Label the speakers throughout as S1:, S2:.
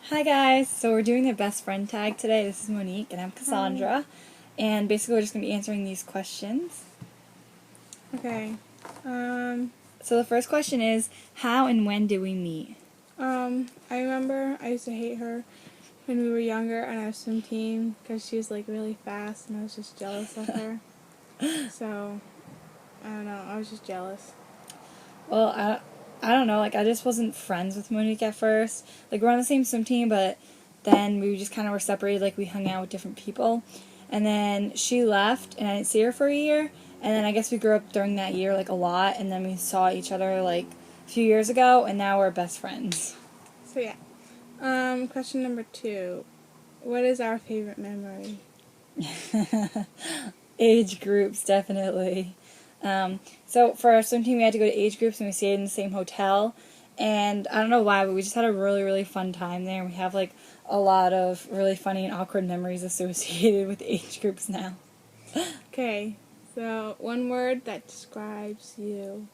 S1: Hi guys, so we're doing the best friend tag today. This is Monique and I'm Cassandra. And basically we're just going to be answering these questions.
S2: Okay.
S1: So the first question is, how and when did we meet?
S2: I remember I used to hate her when we were younger on our swim team because she was like really fast and I was just jealous of her. So, I don't know, I was just jealous.
S1: Well, I don't know, I just wasn't friends with Monique at first. We're on the same swim team, but then we just kind of were separated, we hung out with different people. And then she left and I didn't see her for a year. And then I guess we grew up during that year, a lot. And then we saw each other, a few years ago, and now we're best friends.
S2: So, yeah. Question number 2. What is our favorite memory?
S1: Age groups, definitely. So for our swim team, we had to go to age groups, and we stayed in the same hotel. And I don't know why, but we just had a really, really fun time there. We have a lot of really funny and awkward memories associated with age groups now.
S2: Okay. So, one word that describes you.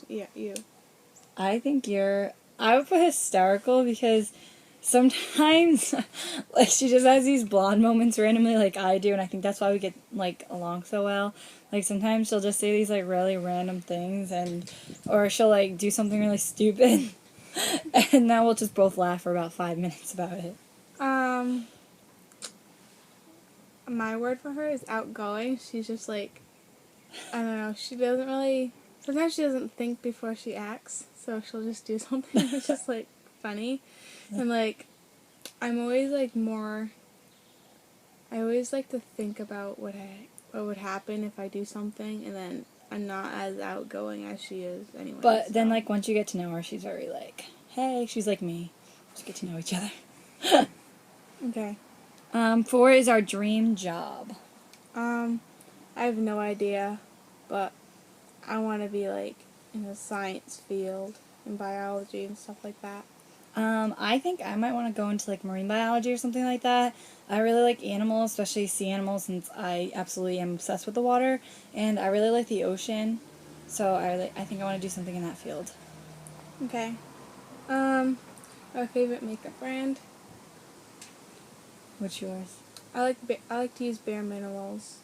S2: You.
S1: I think I would put hysterical because sometimes she just has these blonde moments randomly like I do, and I think that's why we get along so well. Sometimes she'll just say these really random things, or she'll do something really stupid and then we'll just both laugh for about 5 minutes about it.
S2: My word for her is outgoing. She's just I don't know, she doesn't really, sometimes she doesn't think before she acts, so she'll just do something that's just funny. And I'm always I always like to think about what would happen if I do something, and then I'm not as outgoing as she is anyway.
S1: But then once you get to know her, she's very hey, she's like me. Just get to know each other.
S2: Okay.
S1: 4 is our dream job.
S2: I have no idea, but I want to be in the science field, in biology and stuff like that.
S1: I think I might want to go into marine biology or something like that. I really like animals, especially sea animals, since I absolutely am obsessed with the water, and I really like the ocean. So I think I want to do something in that field.
S2: Okay. Our favorite makeup brand.
S1: What's yours?
S2: I like to use Bare Minerals.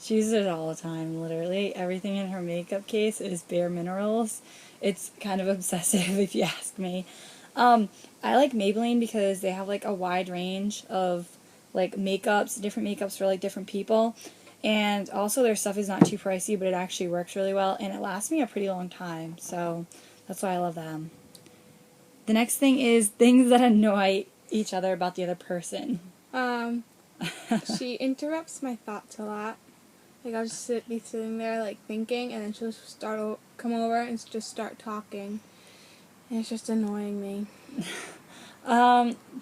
S1: She uses it all the time, literally. Everything in her makeup case is Bare Minerals. It's kind of obsessive if you ask me. I like Maybelline because they have a wide range of makeups, different makeups for different people. And also their stuff is not too pricey, but it actually works really well and it lasts me a pretty long time. So that's why I love them. The next thing is things that annoy each other about the other person.
S2: She interrupts my thoughts a lot. I'll just be sitting there thinking, and then she'll just come over and just start talking, and it's just annoying me.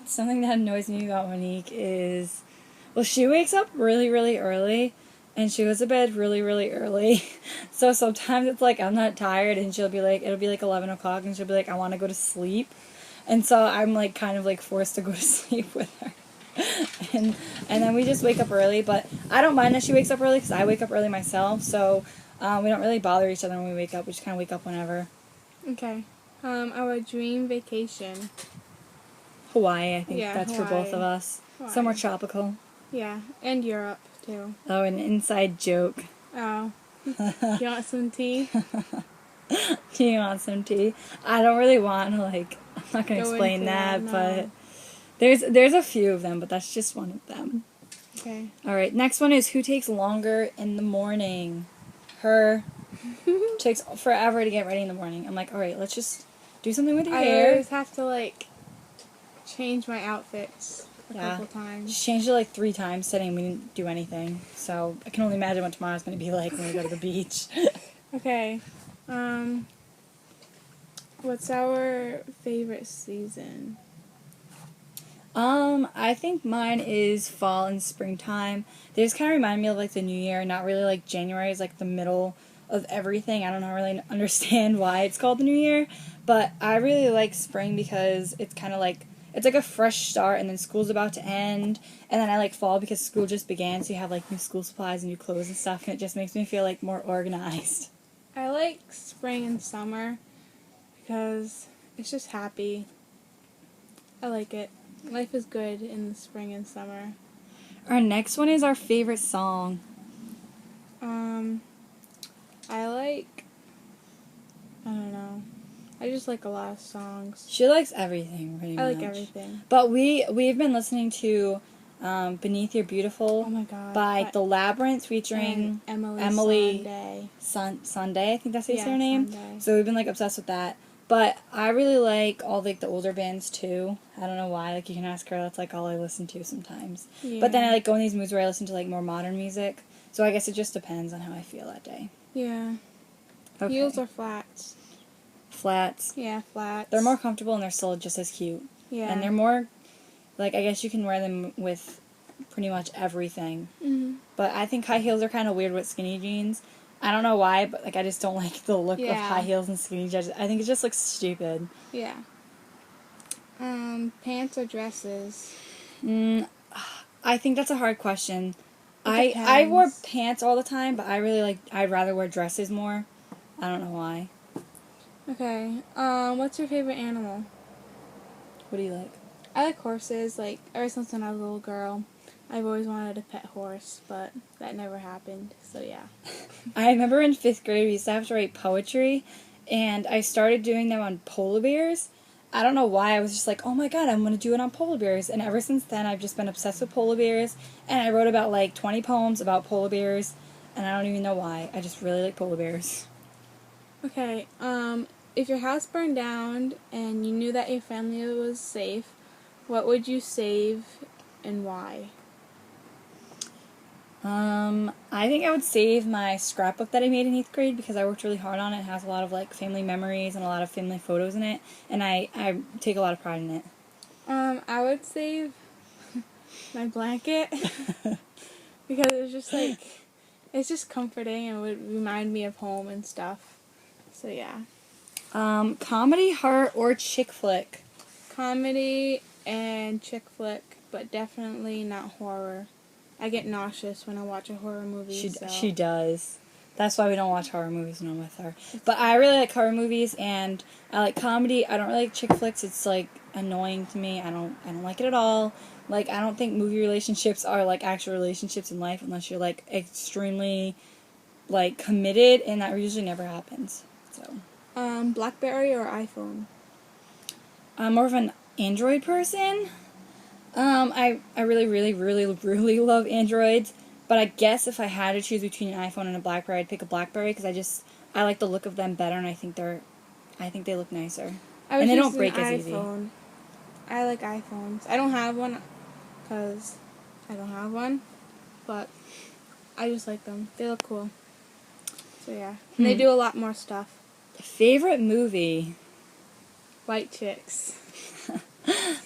S1: Something that annoys me about Monique is, she wakes up really, really early, and she goes to bed really, really early. So sometimes it's I'm not tired, and it'll be 11 o'clock, and she'll be I want to go to sleep. And so I'm kind of forced to go to sleep with her. and then we just wake up early, but I don't mind that she wakes up early because I wake up early myself, so we don't really bother each other when we wake up. We just kind of wake up whenever.
S2: Okay. Our dream vacation.
S1: Hawaii, I think that's
S2: Hawaii.
S1: For both of us.
S2: Hawaii.
S1: Somewhere tropical.
S2: Yeah, and Europe, too.
S1: Oh, an inside joke.
S2: Oh. You want some tea?
S1: Do you want some tea? I don't really want to, I'm not going to explain that,
S2: no.
S1: But there's a few of them, but that's just one of them.
S2: Okay.
S1: Alright, next one is who takes longer in the morning? Her. Takes forever to get ready in the morning. I'm alright, let's just do something with your hair.
S2: I always have to, change my outfits a couple times.
S1: She changed it 3 times today and we didn't do anything. So I can only imagine what tomorrow's going to be like when we go to the beach.
S2: Okay. What's our favorite season?
S1: I think mine is fall and springtime. They just kind of remind me of the new year, not really January is the middle of everything. I don't really understand why it's called the new year, but I really like spring because it's kind of it's a fresh start, and then school's about to end, and then I like fall because school just began, so you have new school supplies and new clothes and stuff, and it just makes me feel more organized.
S2: I like spring and summer because it's just happy. I like it. Life is good in the spring and summer.
S1: Our next one is our favorite song.
S2: I like, I don't know. I just like a lot of songs.
S1: She likes everything, pretty much.
S2: I like everything.
S1: But we've been listening to Beneath Your Beautiful
S2: Oh my god.
S1: by The Labyrinth featuring
S2: and
S1: Emily
S2: Sunday.
S1: Sunday, I think that's how you say
S2: Yeah,
S1: her name.
S2: Sunday.
S1: So we've been like obsessed with that. But I really like all like the older bands too. I don't know why. Like you can ask her. That's like all I listen to sometimes.
S2: Yeah.
S1: But then I like go in these moods where I listen to like more modern music. So I guess it just depends on how I feel that day.
S2: Yeah.
S1: Okay.
S2: Heels or flats?
S1: Flats.
S2: Yeah, flats.
S1: They're more comfortable and they're still just as cute.
S2: Yeah.
S1: And they're more, like, I guess you can wear them with pretty much everything.
S2: Mm-hmm.
S1: But I think high heels are kind of weird with skinny jeans. I don't know why, but, like, I just don't like the look of
S2: Yeah.
S1: high heels and skinny jeans. I think it just looks stupid.
S2: Yeah. Pants or dresses?
S1: I think that's a hard question. I wore
S2: depends.
S1: pants all the time, but I'd rather wear dresses more. I don't know why.
S2: Okay. What's your favorite animal?
S1: What do you like?
S2: I like horses. Like, ever since when I was a little girl, I've always wanted a pet horse, but that never happened. So, yeah.
S1: I remember in 5th grade we used to have to write poetry, and I started doing them on polar bears. I don't know why, I was just like, oh my god, I'm going to do it on polar bears. And ever since then, I've just been obsessed with polar bears, and I wrote about like 20 poems about polar bears, and I don't even know why. I just really like polar bears.
S2: Okay. If your house burned down and you knew that your family was safe, what would you save and why?
S1: I think I would save my scrapbook that I made in 8th grade because I worked really hard on it. It has a lot of like family memories and a lot of family photos in it, and I take a lot of pride in it.
S2: I would save my blanket because it's just like, it's just comforting and would remind me of home and stuff. So yeah.
S1: Comedy, horror, or chick flick?
S2: Comedy and chick flick, but definitely not horror. I get nauseous when I watch a horror movie.
S1: She does. That's why we don't watch horror movies when I'm with her. But I really like horror movies, and I like comedy. I don't really like chick flicks. It's like annoying to me. I don't like it at all. Like, I don't think movie relationships are like actual relationships in life unless you're like extremely like committed, and that usually never happens. So
S2: BlackBerry or iPhone?
S1: I'm more of an Android person. I really, really, really, really love Androids, but I guess if I had to choose between an iPhone and a BlackBerry, I'd pick a BlackBerry because I like the look of them better, and I think they look nicer. And they don't break as easy.
S2: I like iPhones. I don't have one because I don't have one, but I just like them. They look cool. So yeah, and they do a lot more stuff.
S1: Favorite movie?
S2: White Chicks.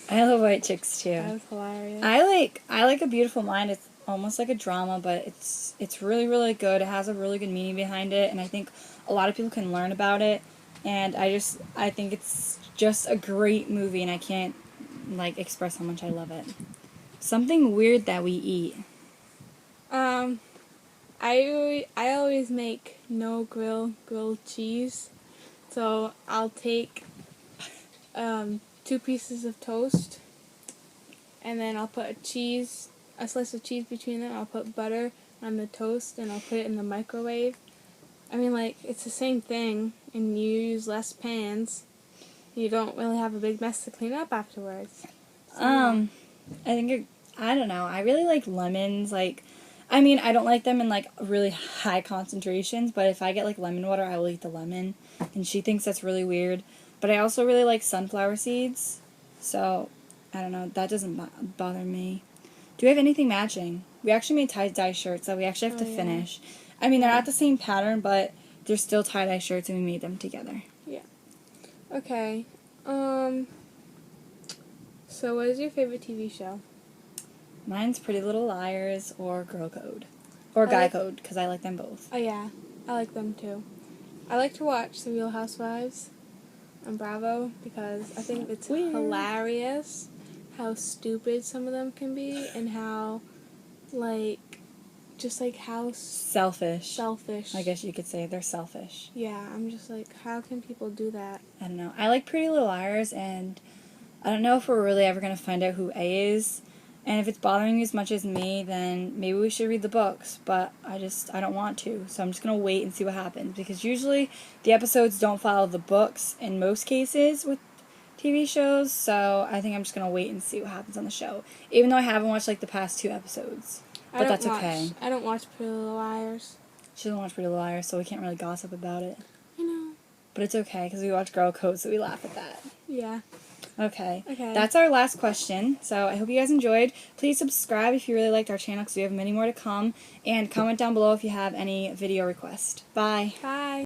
S1: I love White Chicks too.
S2: That was hilarious.
S1: I like A Beautiful Mind. It's almost like a drama, but it's really, really good. It has a really good meaning behind it, and I think a lot of people can learn about it. And I think it's just a great movie, and I can't like express how much I love it. Something weird that we eat.
S2: I always make no grilled cheese, so I'll take 2 pieces of toast, and then I'll put a slice of cheese between them. I'll put butter on the toast, and I'll put it in the microwave. I mean, like, it's the same thing, and you use less pans. You don't really have a big mess to clean up afterwards. So,
S1: I don't know. I really like lemons. Like, I mean, I don't like them in like really high concentrations, but if I get like lemon water, I will eat the lemon. And she thinks that's really weird. But I also really like sunflower seeds. So, I don't know. That doesn't bother me. Do we have anything matching? We actually made tie-dye shirts that we actually have to finish. I mean, they're not the same pattern, but they're still tie-dye shirts, and we made them together.
S2: Yeah. Okay. So what is your favorite TV show?
S1: Mine's Pretty Little Liars or Girl Code. Or Guy Code, because I like them both.
S2: Oh yeah, I like them too. I like to watch The Real Housewives on Bravo because I think it's hilarious how stupid some of them can be and how, like, just like how
S1: selfish.
S2: I
S1: guess you could say they're selfish.
S2: Yeah, I'm just like, how can people do that?
S1: I don't know. I like Pretty Little Liars, and I don't know if we're really ever going to find out who A is. And if it's bothering you as much as me, then maybe we should read the books. But I don't want to. So I'm just going to wait and see what happens. Because usually the episodes don't follow the books in most cases with TV shows. So I think I'm just going to wait and see what happens on the show. Even though I haven't watched like the past 2 episodes. But that's okay.
S2: I don't watch Pretty Little Liars.
S1: She doesn't watch Pretty Little Liars, so we can't really gossip about it.
S2: I know.
S1: But it's okay, because we watch Girl Code, so we laugh at that.
S2: Yeah.
S1: Okay.
S2: Okay.
S1: That's our last question. So I hope you guys enjoyed. Please subscribe if you really liked our channel, because we have many more to come. And comment down below if you have any video requests. Bye.
S2: Bye.